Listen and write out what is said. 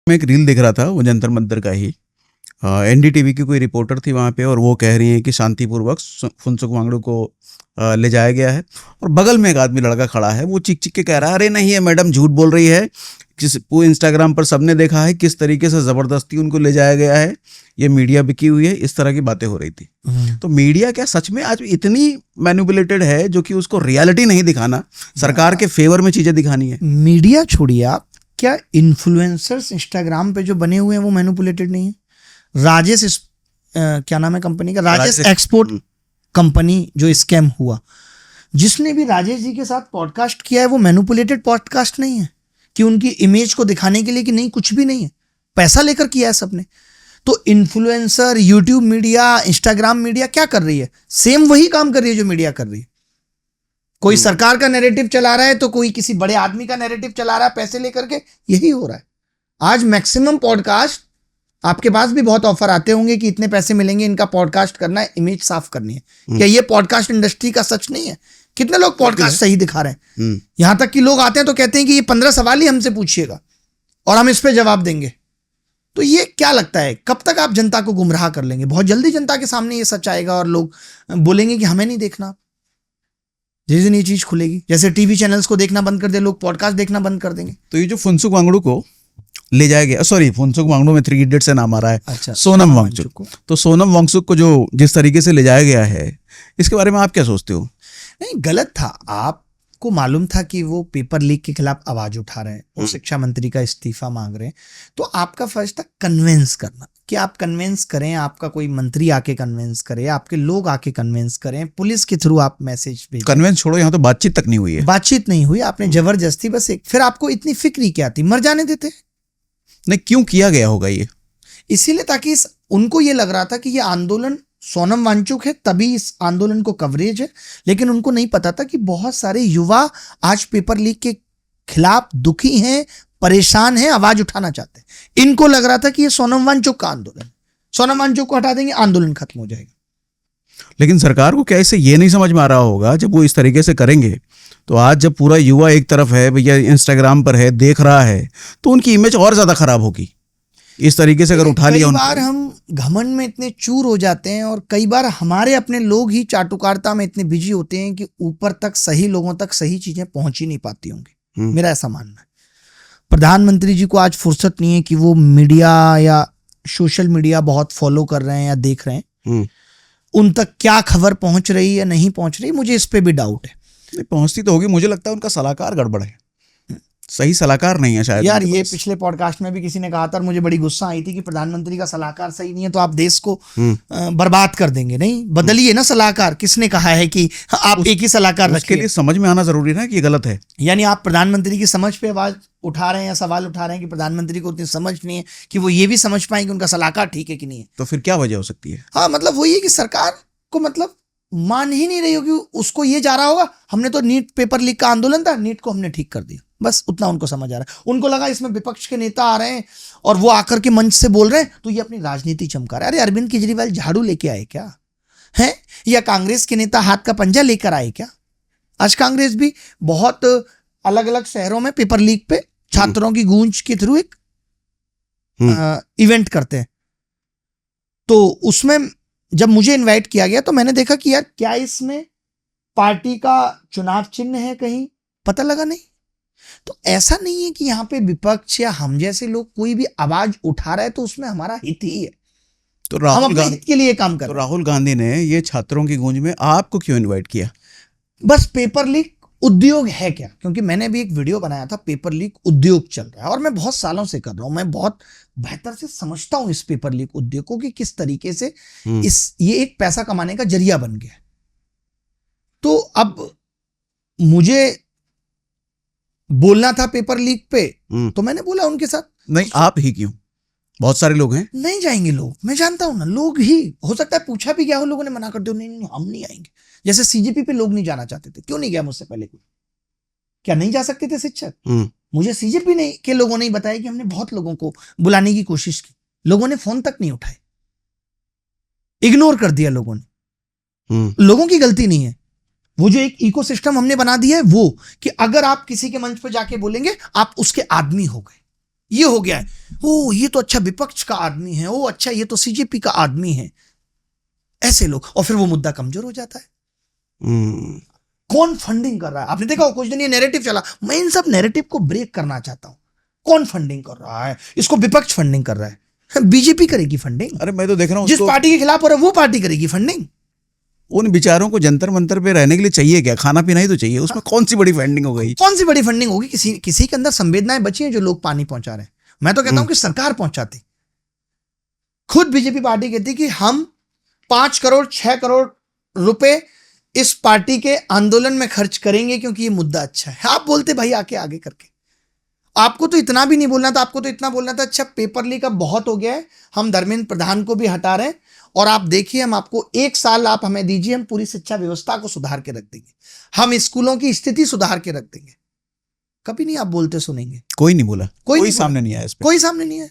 मैं एक रील देख रहा था, वो जंतर मंतर का ही। एनडीटीवी की कोई रिपोर्टर थी वहाँ पे, और वो कह रही हैं कि शांतिपूर्वक फुनसुक वांगडू को ले जाया गया है, और बगल में एक आदमी लड़का खड़ा है, वो चिक चिक के कह रहा है, अरे नहीं ये मैडम झूठ बोल रही है, वो इंस्टाग्राम पर सबने देखा है किस तरीके से ज़बरदस्ती उनको ले जाया गया है, ये मीडिया बिकी हुई है, इस तरह की बातें हो रही थी। तो मीडिया क्या सच में आज इतनी मैनिपुलेटेड है जो कि उसको रियलिटी नहीं दिखाना, सरकार के फेवर में चीज़ें दिखानी है? मीडिया छोड़िए आप, क्या इन्फ्लुएंसर्स इंस्टाग्राम पे जो बने हुए हैं वो मैनिपुलेटेड नहीं है? राजेश क्या नाम है कंपनी का, राजेश एक्सपोर्ट कंपनी जो स्कैम हुआ, जिसने भी राजेश जी के साथ पॉडकास्ट किया है वो मैनिपुलेटेड पॉडकास्ट नहीं है कि उनकी इमेज को दिखाने के लिए कि नहीं, कुछ भी नहीं है, पैसा लेकर किया है सबने। तो influencer, YouTube media, Instagram media क्या कर रही है? सेम वही काम कर रही है जो मीडिया कर रही है। कोई सरकार का नैरेटिव चला रहा है तो कोई किसी बड़े आदमी का नैरेटिव चला रहा है पैसे लेकर के, यही हो रहा है आज। मैक्सिमम पॉडकास्ट, आपके पास भी बहुत ऑफर आते होंगे कि इतने पैसे मिलेंगे, इनका पॉडकास्ट करना है, इमेज साफ करनी है। क्या ये पॉडकास्ट इंडस्ट्री का सच नहीं है? कितने लोग पॉडकास्ट सही दिखा रहे हैं, यहां तक कि लोग आते हैं तो कहते हैं कि ये 15 सवाल ही हमसे पूछिएगा और हम इस पे जवाब देंगे। तो ये क्या लगता है कब तक आप जनता को गुमराह कर लेंगे? बहुत जल्दी जनता के सामने ये सच आएगा और लोग बोलेंगे कि हमें नहीं देखना। जिस दिन ये चीज खुलेगी, जैसे टीवी चैनल्स को देखना बंद कर दे लोग, पॉडकास्ट देखना बंद कर देंगे। तो ये जो फुनसुक वांगडू को ले जाया गया, सॉरी फुनसुक वांगडू में 3 इडियट्स से नाम आ रहा है, अच्छा, सोनम वांगचुक को। तो सोनम वांगचुक को जो जिस तरीके से ले जाया गया है, इसके बारे में आप क्या सोचते हो? नहीं, गलत था। आपको मालूम था कि वो पेपर लीक के खिलाफ आवाज उठा रहे हैं, वो शिक्षा मंत्री का इस्तीफा मांग रहे हैं, तो आपका फर्ज था कन्विंस करना, कि आप कन्विंस करें, आपका कोई मंत्री आके कन्विंस करे, आपके लोग आके कन्विंस करें, पुलिस के थ्रू आप मैसेज भेजें। कन्विंस छोड़ो, यहाँ तो बातचीत तक नहीं हुई है। बातचीत नहीं हुई, आपने जबरदस्ती बस एक, फिर आपको इतनी फिक्र क्या थी? मर जाने देते। नहीं, क्यों किया गया होगा ये? इसीलिए ताकि उनको ये लग रहा था कि ये आंदोलन सोनम वांगचुक है तभी इस आंदोलन को कवरेज है, लेकिन उनको नहीं पता था कि बहुत सारे युवा आज पेपर लीक के खिलाफ दुखी हैं, परेशान हैं, आवाज उठाना चाहते हैं। इनको लग रहा था कि ये सोनम वांगचुक का आंदोलन, सोनम वांगचुक को हटा देंगे आंदोलन खत्म हो जाएगा। लेकिन सरकार को क्या इससे ये नहीं समझ में आ रहा होगा, जब वो इस तरीके से करेंगे तो आज जब पूरा युवा एक तरफ है, भैया इंस्टाग्राम पर है, देख रहा है, तो उनकी इमेज और ज्यादा खराब होगी इस तरीके से अगर उठा लिया। कई बार हम घमंड में इतने चूर हो जाते हैं और कई बार हमारे अपने लोग ही चाटुकारिता में इतने बिजी होते हैं कि ऊपर तक, सही लोगों तक सही चीजें पहुंच ही नहीं पाती होंगी। मेरा ऐसा मानना है। प्रधानमंत्री जी को आज फुर्सत नहीं है कि वो मीडिया या सोशल मीडिया बहुत फॉलो कर रहे हैं या देख रहे हैं, उन तक क्या खबर पहुंच रही है नहीं पहुंच रही, मुझे इस पे भी डाउट है। पहुंचती तो होगी, मुझे लगता है उनका सलाहकार गड़बड़ है, सही सलाहकार नहीं है शायद। यार ये पिछले पॉडकास्ट में भी किसी ने कहा था और मुझे बड़ी गुस्सा आई थी कि प्रधानमंत्री का सलाहकार सही नहीं है तो आप देश को बर्बाद कर देंगे। नहीं, बदलिए ना सलाहकार। किसने कहा है कि आप एक ही सलाहकार रखिए? उसके लिए समझ में आना जरूरी है ना कि ये गलत है। यानी आप प्रधानमंत्री की समझ पे आवाज उठा रहे हैं या सवाल उठा रहे हैं कि प्रधानमंत्री को उतनी समझ नहीं है कि वो ये भी समझ पाए कि उनका सलाहकार ठीक है कि नहीं है। तो फिर क्या वजह हो सकती है? हाँ, मतलब वही है कि सरकार को मतलब मान ही नहीं रही होगी। उसको ये जा रहा होगा, हमने तो नीट पेपर लीक का आंदोलन था, नीट को हमने ठीक कर दिया, बस उतना उनको समझ आ रहा है। उनको लगा इसमें विपक्ष के नेता आ रहे हैं और वो आकर के मंच से बोल रहे हैं तो ये अपनी राजनीति चमका रहा है। अरे अरविंद केजरीवाल झाड़ू लेके आए क्या है, या कांग्रेस के नेता हाथ का पंजा लेकर आए क्या? आज कांग्रेस भी बहुत अलग अलग शहरों में पेपर लीक पे छात्रों की गूंज के थ्रू एक इवेंट करते हैं। तो उसमें जब मुझे इनवाइट किया गया तो मैंने देखा कि यार क्या इसमें पार्टी का चुनाव चिन्ह है, कहीं पता लगा नहीं। तो ऐसा नहीं है कि यहाँ पे विपक्ष या हम जैसे लोग कोई भी आवाज उठा रहा है तो उसमें हमारा हित ही है, तो हम अपने हित के लिए काम कर रहे हैं। राहुल गांधी ने ये छात्रों की गूंज में आपको क्यों इनवाइट किया? बस पेपर लीक उद्योग है क्या? क्योंकि मैंने भी एक वीडियो बनाया था, पेपर लीक उद्योग चल रहा है और मैं बहुत सालों से कर रहा हूं, मैं बहुत बेहतर से समझता हूं इस पेपर लीक उद्योग को कि किस तरीके से ये एक पैसा कमाने का जरिया बन गया। तो अब मुझे बोलना था पेपर लीक पे, तो मैंने बोला उनके साथ। नहीं, आप ही क्यों? बहुत सारे लोग हैं। नहीं जाएंगे लोग, मैं जानता हूं ना, लोग ही हो सकता है पूछा भी गया हो, लोगों ने मना कर दिया, नहीं हम नहीं आएंगे। जैसे सीजेपी पे लोग नहीं जाना चाहते थे, क्यों नहीं गया मुझसे पहले कोई? क्या नहीं जा सकते थे शिक्षक? मुझे सीजेपी ने के लोगों ने बताया कि हमने बहुत लोगों को बुलाने की कोशिश की, लोगों ने फोन तक नहीं उठाए, इग्नोर कर दिया लोगों ने। लोगों की गलती नहीं है, वो जो एक इकोसिस्टम हमने बना दिया है वो, कि अगर आप किसी के मंच पर जाके बोलेंगे आप उसके आदमी हो गए। ये हो गया है, ओ ये तो अच्छा विपक्ष का आदमी है, ओ अच्छा ये तो सीजेपी का आदमी है, ऐसे लोग, और फिर वो मुद्दा कमजोर हो जाता है। कौन फंडिंग कर रहा है? आपने देखा कुछ दिन ये नैरेटिव चला, मैं इन सब नैरेटिव को ब्रेक करना चाहता हूं। कौन फंडिंग कर रहा है इसको? विपक्ष फंडिंग कर रहा है, बीजेपी करेगी फंडिंग। अरे मैं तो देख रहा हूँ जिस पार्टी के खिलाफ हो रहा है वो पार्टी करेगी फंडिंग। उन बेचारों को जंतर मंतर पे रहने के लिए चाहिए क्या? खाना पीना ही तो चाहिए, उसमें कौन सी बड़ी फंडिंग हो गई? कौन सी बड़ी फंडिंग होगी? किसी के अंदर संवेदनाएं बची हैं जो लोग पानी पहुंचा रहे हैं? मैं तो कहता हूं कि सरकार पहुंचाती। खुद बीजेपी पार्टी कहती कि हम 5 करोड़ 6 करोड़ रुपए इस पार्टी के आंदोलन में खर्च करेंगे क्योंकि ये मुद्दा अच्छा है। आप बोलते भाई आके आगे करके, आपको तो इतना भी नहीं बोलना था, आपको तो इतना बोलना था अच्छा पेपर लीक अब बहुत हो गया है, हम धर्मेंद्र प्रधान को भी हटा रहे हैं और आप देखिए हम आपको 1 साल आप हमें दीजिए, हम पूरी शिक्षा व्यवस्था को सुधार के रख देंगे, हम स्कूलों की स्थिति सुधार के रख देंगे। कभी नहीं आप बोलते सुनेंगे। कोई नहीं बोला, कोई नहीं सामने नहीं आया इस पे। कोई सामने नहीं है।